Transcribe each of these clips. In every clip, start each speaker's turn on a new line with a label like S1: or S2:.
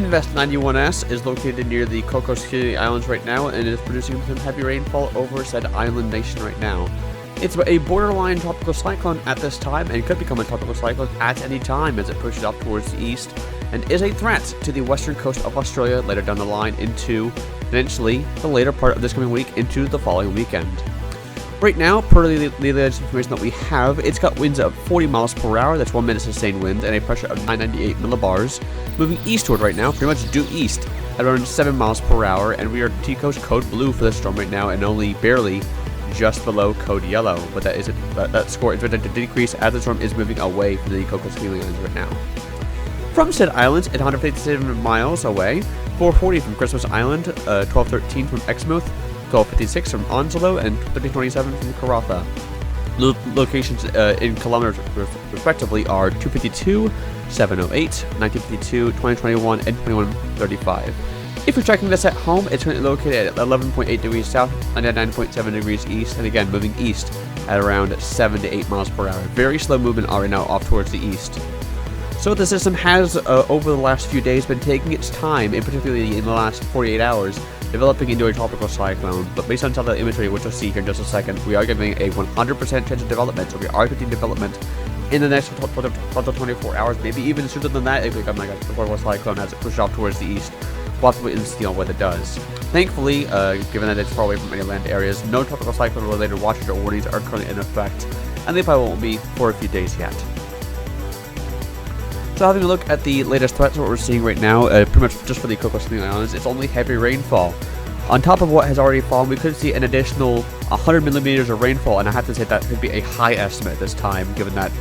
S1: Invest 91S is located near the Cocos Keeling Islands right now and is producing some heavy rainfall over said island nation right now. It's a borderline tropical cyclone at this time and could become a tropical cyclone at any time as it pushes up towards the east and is a threat to the western coast of Australia later down the line into eventually the later part of this coming week into the following weekend. Right now, per the latest information that we have, it's got winds of 40 miles per hour, that's 1 minute sustained wind, and a pressure of 998 millibars. Moving eastward right now, pretty much due east, at around 7 miles per hour, and we are T-Coast code blue for this storm right now, and only barely just below code yellow. But that score is projected to decrease as the storm is moving away from the Cocos Keeling Islands right now. From said islands, at 157 miles away, 440 from Christmas Island, 1213 from Exmouth, 1256 from Onslow, and 1327 from Karratha. Locations in kilometers respectively are 252, 708, 1952, 2021, and 2135. If you're tracking this at home, it's currently located at 11.8 degrees south and at 9.7 degrees east, and again moving east at around 7 to 8 miles per hour. Very slow movement right now off towards the east. So the system has, over the last few days, been taking its time, and particularly in the last 48 hours, developing into a tropical cyclone. But based on satellite imagery, which you'll see here in just a second, we are giving a 100% chance of development. So we are predicting development in the next 12 to 24 hours, maybe even sooner than that. If we become like a tropical cyclone as it pushes off towards the east, we'll have to wait and see what it does. Thankfully, given that it's far away from any land areas, no tropical cyclone-related watches or warnings are currently in effect, and they probably won't be for a few days yet. So having a look at the latest threats, what we're seeing right now, pretty much just for the Cocos Keeling Islands, it's only heavy rainfall. On top of what has already fallen, we could see an additional 100 millimeters of rainfall, and I have to say that could be a high estimate this time, given that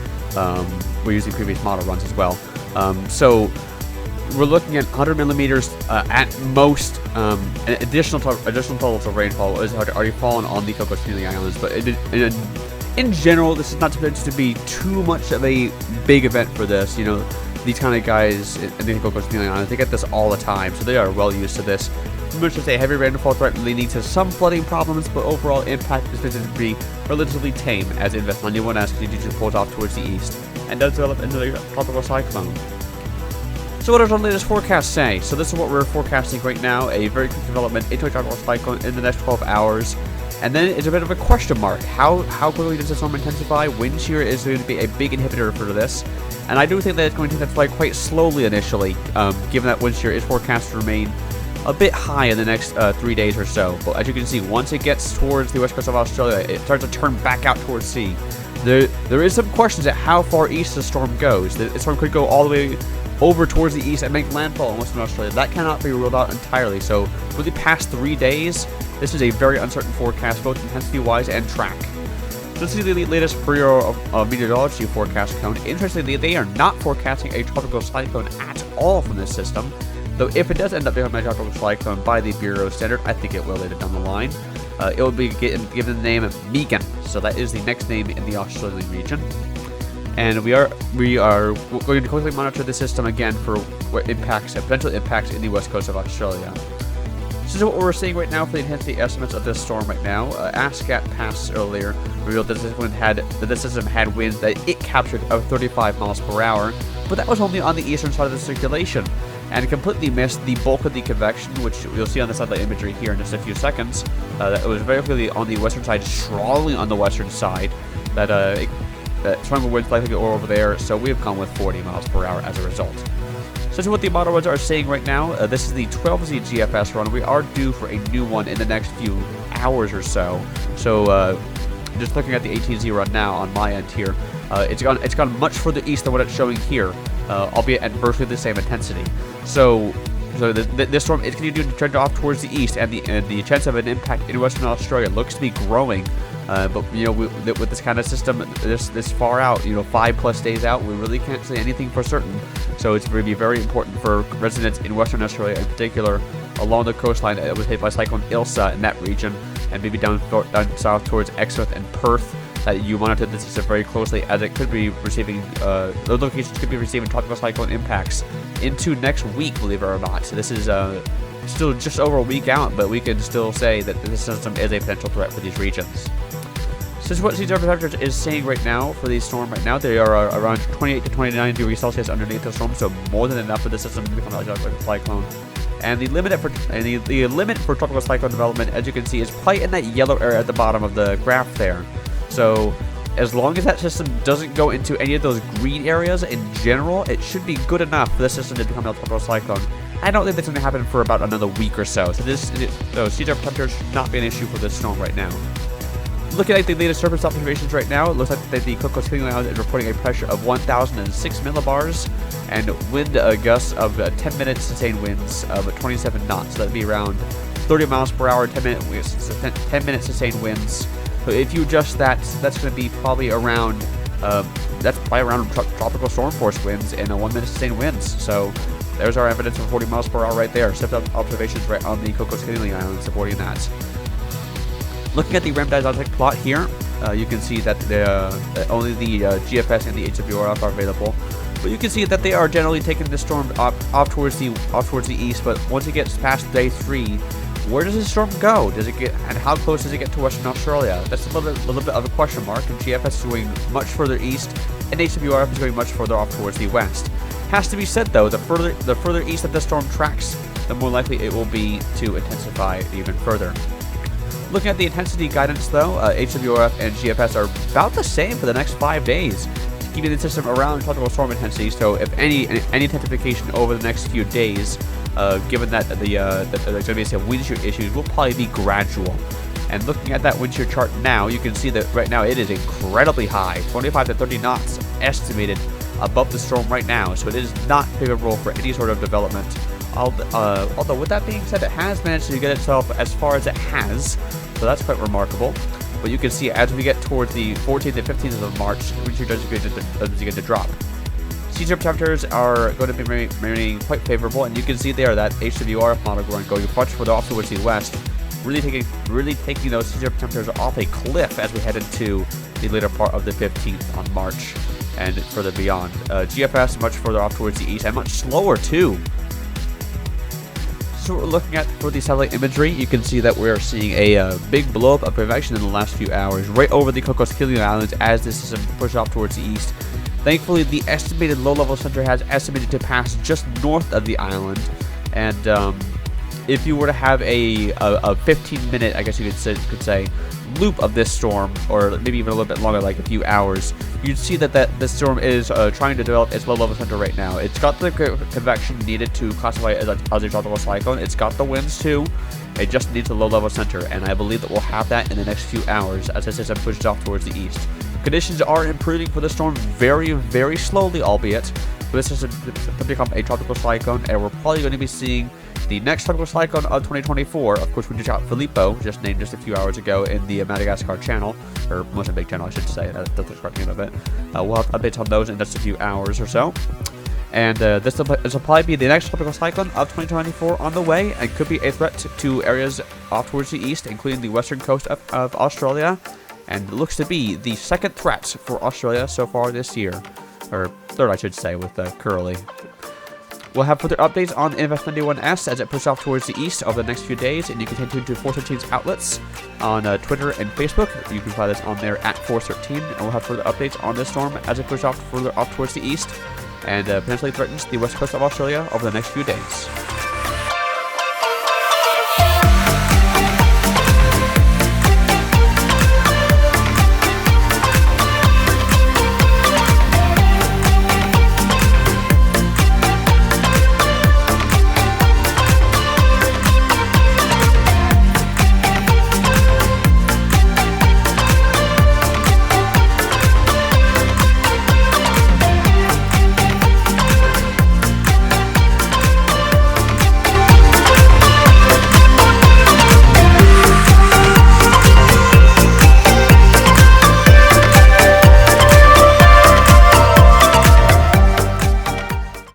S1: we're using previous model runs as well. So we're looking at 100 millimeters at most. Additional totals of rainfall has already fallen on the Cocos Keeling Islands, but in general, this is not supposed to be too much of a big event for this. You know, these kind of guys in the Cocos Keeling Islands, they get this all the time, so they are well used to this. Much to say, heavy rainfall threat leading to some flooding problems, but overall impact is considered to be relatively tame as Invest 91S continues to pull off towards the east and does develop into a tropical cyclone. So what does our latest forecast say? So this is what we're forecasting right now, a very quick development into a tropical cyclone in the next 12 hours. And then it's a bit of a question mark. How quickly does the storm intensify? Wind shear is going to be a big inhibitor for this. And I do think that it's going to intensify quite slowly initially, given that wind shear is forecast to remain a bit high in the next 3 days or so. But as you can see, once it gets towards the west coast of Australia, it starts to turn back out towards sea. There is some questions at how far east the storm goes. The storm could go all the way over towards the east and make landfall in Western Australia. That cannot be ruled out entirely. So for the past 3 days, this is a very uncertain forecast, both intensity-wise and track. So this is the latest Bureau of Meteorology forecast cone. Interestingly, they are not forecasting a tropical cyclone at all from this system. Though if it does end up becoming a tropical cyclone by the Bureau standard, I think it will later down the line. It will be given the name of Megan. So that is the next name in the Australian region. And we are going to closely monitor the system again for what potential impacts in the west coast of Australia. This is what we're seeing right now for the intensity estimates of this storm right now. ASCAT passed earlier revealed that this system had winds that it captured of 35 miles per hour, but that was only on the eastern side of the circulation, and completely missed the bulk of the convection, which you'll see on the satellite imagery here in just a few seconds. That was very clearly on the western side, strongly on the western side. That stronger winds likely go over there, so we have gone with 40 miles per hour as a result. So this is what the model runs are saying right now. This is the 12Z GFS run. We are due for a new one in the next few hours or so. So just looking at the 18Z run now on my end here, it's gone much further east than what it's showing here, albeit at virtually the same intensity. So this storm is continuing to trend off towards the east, and the chance of an impact in Western Australia looks to be growing. But you know, with this kind of system, this far out, 5+ days out, we really can't say anything for certain. So it's going to be very important for residents in Western Australia, in particular, along the coastline that was hit by Cyclone Ilsa in that region, and maybe down south towards Exmouth and Perth, that you monitor this system very closely, as it could be receiving, those locations could be receiving tropical cyclone impacts into next week, believe it or not. So this is still just over a week out, but we can still say that this system is a potential threat for these regions. So this is what Sea Temperatures is saying right now for the storm right now. They are around 28 to 29 degrees Celsius underneath the storm, so more than enough for the system to become a cyclone. And the limit for tropical cyclone development, as you can see, is probably in that yellow area at the bottom of the graph there. So as long as that system doesn't go into any of those green areas in general, it should be good enough for the system to become a tropical cyclone. I don't think that's going to happen for about another week or so. So sea temperatures should not be an issue for this storm right now. Looking at the latest surface observations right now, it looks like that the Cocos Healing Island is reporting a pressure of 1,006 millibars and wind gusts of 10-minute sustained winds of 27 knots. So that'd be around 30 miles per hour, 10-minute sustained winds. So if you adjust that, that's going to be probably around tropical storm force winds and 1-minute sustained winds. So there's our evidence of 40 miles per hour right there. Surface observations right on the Cocos Healing Island supporting that. Looking at the REM-diazotic plot here, you can see that only the GFS and the HWRF are available. But you can see that they are generally taking the storm off towards the east. But once it gets past day 3, where does the storm go? And how close does it get to Western Australia? That's a little bit of a question mark. And GFS is going much further east, and HWRF is going much further off towards the west. Has to be said though, the further east that the storm tracks, the more likely it will be to intensify even further. Looking at the intensity guidance though, HWRF and GFS are about the same for the next 5 days, keeping the system around tropical storm intensity. So if any intensification over the next few days, given that there's going to be some wind shear issues, will probably be gradual. And looking at that wind shear chart now, you can see that right now it is incredibly high, 25 to 30 knots estimated above the storm right now. So it is not favorable for any sort of development. Although with that being said, it has managed to get itself as far as it has, so that's quite remarkable. But you can see as we get towards the 14th and 15th of March, wind shear does begin to drop. Sea temperatures are going to be remaining quite favorable, and you can see there that HWRF model going much further off towards the west, really taking those sea temperatures off a cliff as we head into the later part of the 15th on March and further beyond. GFS much further off towards the east and much slower too. So what we're looking at for the satellite imagery, you can see that we're seeing a big blowup of convection in the last few hours right over the Cocos Healing Islands as this system pushes off towards the east. Thankfully, the estimated low-level center has estimated to pass just north of the island, and if you were to have a 15-minute, I guess you could say, loop of this storm, or maybe even a little bit longer, like a few hours, you'd see that this storm is trying to develop its low-level center right now. It's got the convection needed to classify it as a tropical cyclone. It's got the winds too. It just needs a low-level center, and I believe that we'll have that in the next few hours as the system pushes off towards the east. Conditions are improving for the storm very, very slowly, albeit. But this is to become a tropical cyclone, and we're probably going to be seeing the next tropical cyclone of 2024. Of course, we just got Filippo, just named just a few hours ago in the Madagascar channel, or Mozambique channel, I should say. That's the correct name of it. We'll have updates on those in just a few hours or so. And this will probably be the next tropical cyclone of 2024 on the way, and could be a threat to areas off towards the east, including the western coast of Australia. And looks to be the second threat for Australia so far this year. Or third, I should say, with Curly. We'll have further updates on NFS91S as it pushes off towards the east over the next few days, and you can tune to 413's outlets on Twitter and Facebook. You can find us on there at 413, and we'll have further updates on this storm as it pushes off further off towards the east and potentially threatens the west coast of Australia over the next few days.